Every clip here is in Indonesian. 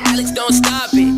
Alex, don't stop it.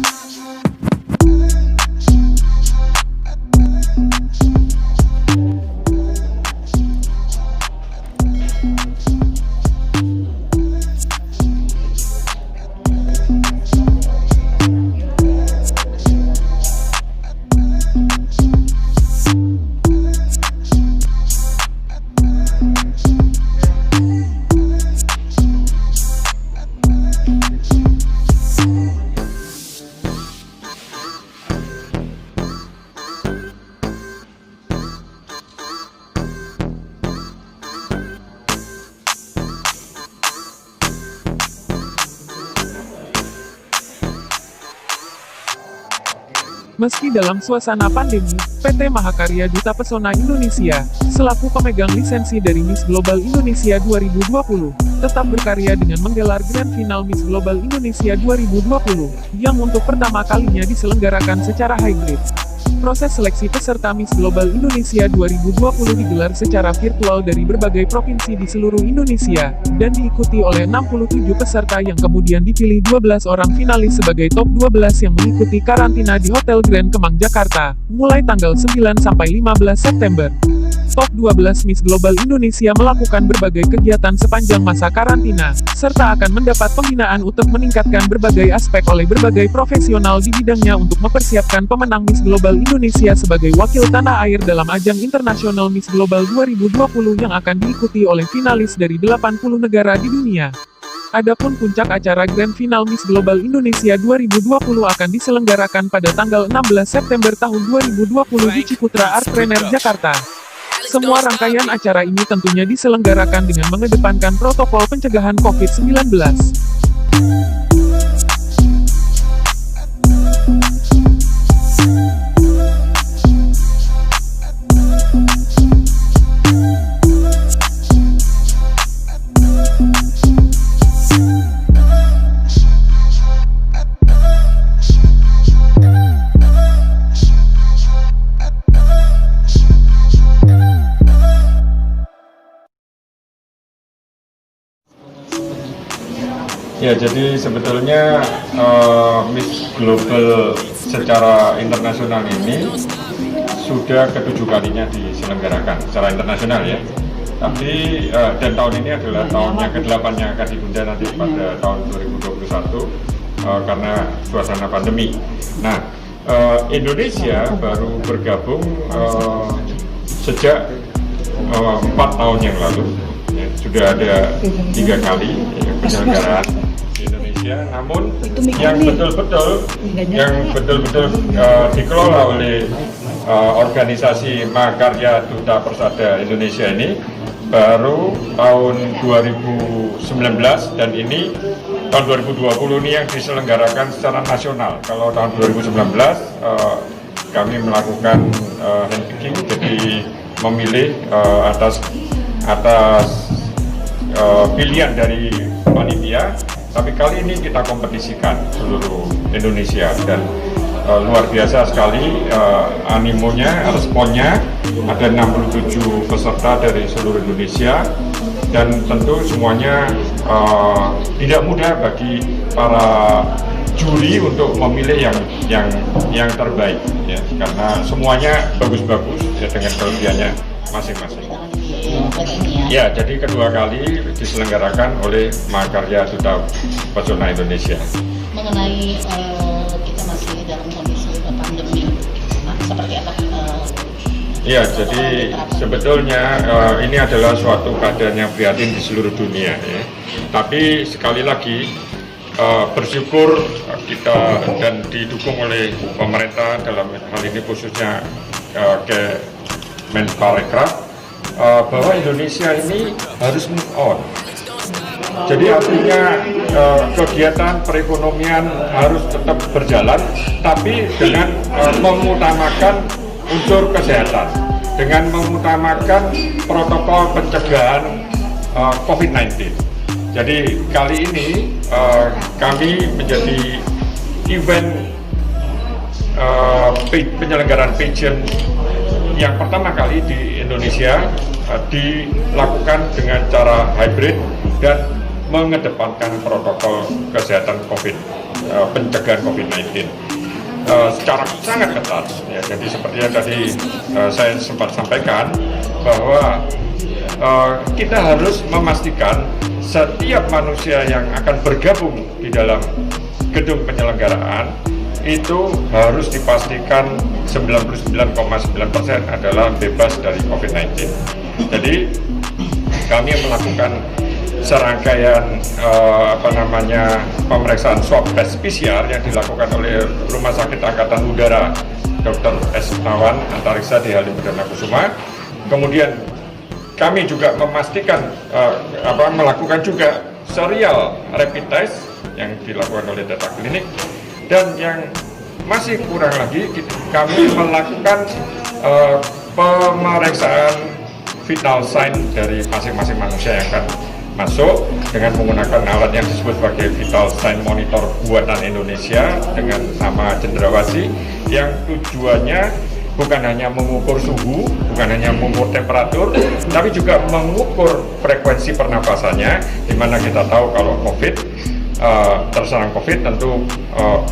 Meski dalam suasana pandemi, PT Mahakarya Duta Pesona Indonesia, selaku pemegang lisensi dari Miss Global Indonesia 2020, tetap berkarya dengan menggelar Grand Final Miss Global Indonesia 2020, yang untuk pertama kalinya diselenggarakan secara hybrid. Proses seleksi peserta Miss Global Indonesia 2020 digelar secara virtual dari berbagai provinsi di seluruh Indonesia, dan diikuti oleh 67 peserta yang kemudian dipilih 12 orang finalis sebagai top 12 yang mengikuti karantina di Hotel Grand Kemang, Jakarta, mulai tanggal 9 sampai 15 September. Top 12 Miss Global Indonesia melakukan berbagai kegiatan sepanjang masa karantina, serta akan mendapat pembinaan untuk meningkatkan berbagai aspek oleh berbagai profesional di bidangnya untuk mempersiapkan pemenang Miss Global Indonesia sebagai wakil tanah air dalam ajang internasional Miss Global 2020 yang akan diikuti oleh finalis dari 80 negara di dunia. Adapun puncak acara Grand Final Miss Global Indonesia 2020 akan diselenggarakan pada tanggal 16 September tahun 2020 di Ciputra Art Trainer, Jakarta. Semua rangkaian acara ini tentunya diselenggarakan dengan mengedepankan protokol pencegahan COVID-19. Ya, jadi sebetulnya Miss Global secara internasional ini sudah ke-7 kalinya diselenggarakan secara internasional ya. Tapi dan tahun ini adalah tahun yang ke-8 yang akan ditunda nanti pada tahun 2021 karena suasana pandemi. Nah, Indonesia baru bergabung sejak 4 tahun yang lalu. Ya, sudah ada 3 kali penyelenggaraan di Indonesia, namun yang betul-betul dikelola oleh organisasi Mahakarya Duta Persada Indonesia ini baru tahun 2019, dan ini tahun 2020 ini yang diselenggarakan secara nasional. Kalau tahun 2019 kami melakukan handpicking, jadi memilih atas pilihan dari panitia, tapi kali ini kita kompetisikan seluruh Indonesia, dan luar biasa sekali animonya, responnya. Ada 67 peserta dari seluruh Indonesia, dan tentu semuanya tidak mudah bagi para juri untuk memilih yang terbaik ya, karena semuanya bagus-bagus ya, dengan kelebihannya masing-masing. Ya, jadi kedua kali diselenggarakan oleh Mahakarya Duta Pesona Indonesia. Mengenai kita masih dalam kondisi pandemi, seperti apa? Ya, jadi sebetulnya ini adalah suatu keadaan yang prihatin di seluruh dunia ya. Tapi sekali lagi bersyukur kita dan didukung oleh pemerintah dalam hal ini khususnya Kemenparekraf, bahwa Indonesia ini harus move on. Jadi artinya kegiatan perekonomian harus tetap berjalan, tapi dengan mengutamakan unsur kesehatan, dengan mengutamakan protokol pencegahan COVID-19. Jadi kali ini kami menjadi event penyelenggaraan pageant yang pertama kali di Indonesia, dilakukan dengan cara hybrid dan mengedepankan protokol kesehatan COVID. pencegahan COVID-19 secara sangat ketat. Ya, jadi seperti yang tadi saya sempat sampaikan bahwa kita harus memastikan setiap manusia yang akan bergabung di dalam gedung penyelenggaraan itu harus dipastikan 99,9% adalah bebas dari COVID-19. Jadi kami melakukan serangkaian pemeriksaan swab tes PCR yang dilakukan oleh Rumah Sakit Angkatan Udara Dr. S. Nawan Antariksa di Halim Perdana Kusuma. Kemudian kami juga memastikan melakukan juga serial rapid test yang dilakukan oleh data klinik, dan yang masih kurang lagi kami melakukan pemeriksaan vital sign dari masing-masing manusia yang akan masuk dengan menggunakan alat yang disebut sebagai Vital Sign Monitor buatan Indonesia dengan nama Cendrawasih, yang tujuannya bukan hanya mengukur suhu, bukan hanya mengukur temperatur, tapi juga mengukur frekuensi pernapasannya, di mana kita tahu kalau terserang COVID tentu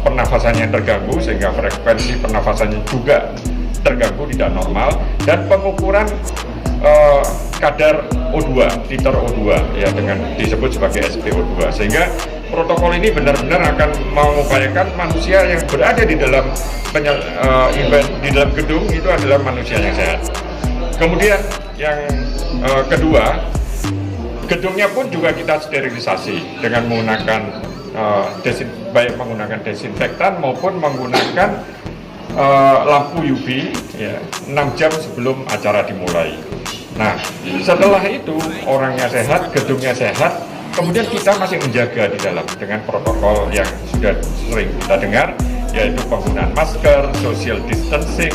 pernafasannya terganggu sehingga frekuensi pernafasannya juga terganggu, tidak normal, dan pengukuran kadar O2, titer O2 ya, dengan disebut sebagai SpO2, sehingga protokol ini benar-benar akan mengupayakan manusia yang berada di dalam event di dalam gedung itu adalah manusia yang sehat. Kemudian yang kedua, gedungnya pun juga kita sterilisasi dengan menggunakan baik menggunakan desinfektan maupun menggunakan lampu UV ya, 6 jam sebelum acara dimulai. Nah, setelah itu orangnya sehat, gedungnya sehat, kemudian kita masih menjaga di dalam dengan protokol yang sudah sering kita dengar, yaitu penggunaan masker, social distancing,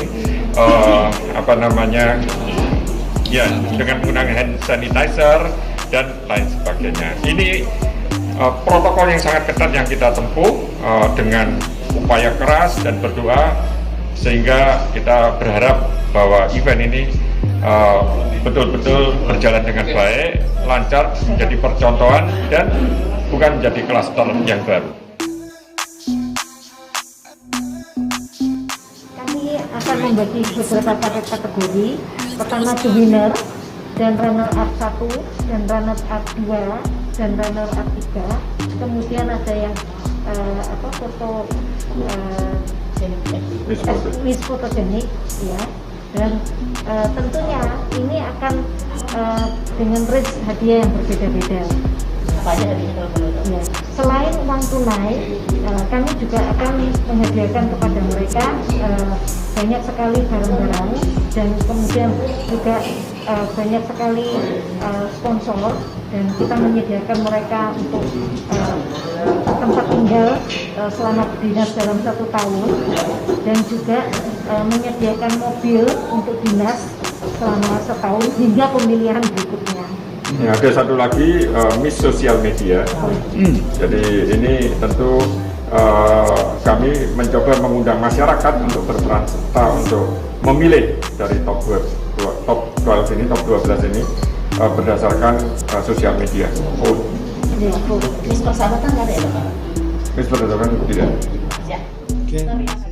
dengan menggunakan hand sanitizer dan lain sebagainya. Ini protokol yang sangat ketat yang kita tempuh dengan upaya keras dan berdoa, sehingga kita berharap bahwa event ini betul-betul berjalan dengan baik, lancar, menjadi percontohan dan bukan menjadi klaster yang baru. Kami akan membagi beberapa kategori. Pertama the winner, dan runner up 1, dan runner up 2, dan runner up 3. Kemudian ada yang foto Miss Fotogenik ya. Dan tentunya ini akan dengan range hadiah yang berbeda-beda. Apa aja hadiahnya kalau boleh tahu? Ya. Selain uang tunai, kami juga akan menghadiahkan kepada mereka banyak sekali barang-barang, dan kemudian juga banyak sekali sponsor, dan kita menyediakan mereka untuk tempat tinggal selama berdinas dalam 1 tahun, dan juga menyediakan mobil untuk dinas selama setahun hingga pemilihan berikutnya. Ya, ada satu lagi Miss Sosial Media. Jadi ini tentu kami mencoba mengundang masyarakat untuk berperan serta untuk memilih dari top 12 ini, top 12 ini berdasarkan sosial media. Miss Persahabatan nggak ada ya, Pak? Miss Persahabatan tidak. Ya. Terima kasih.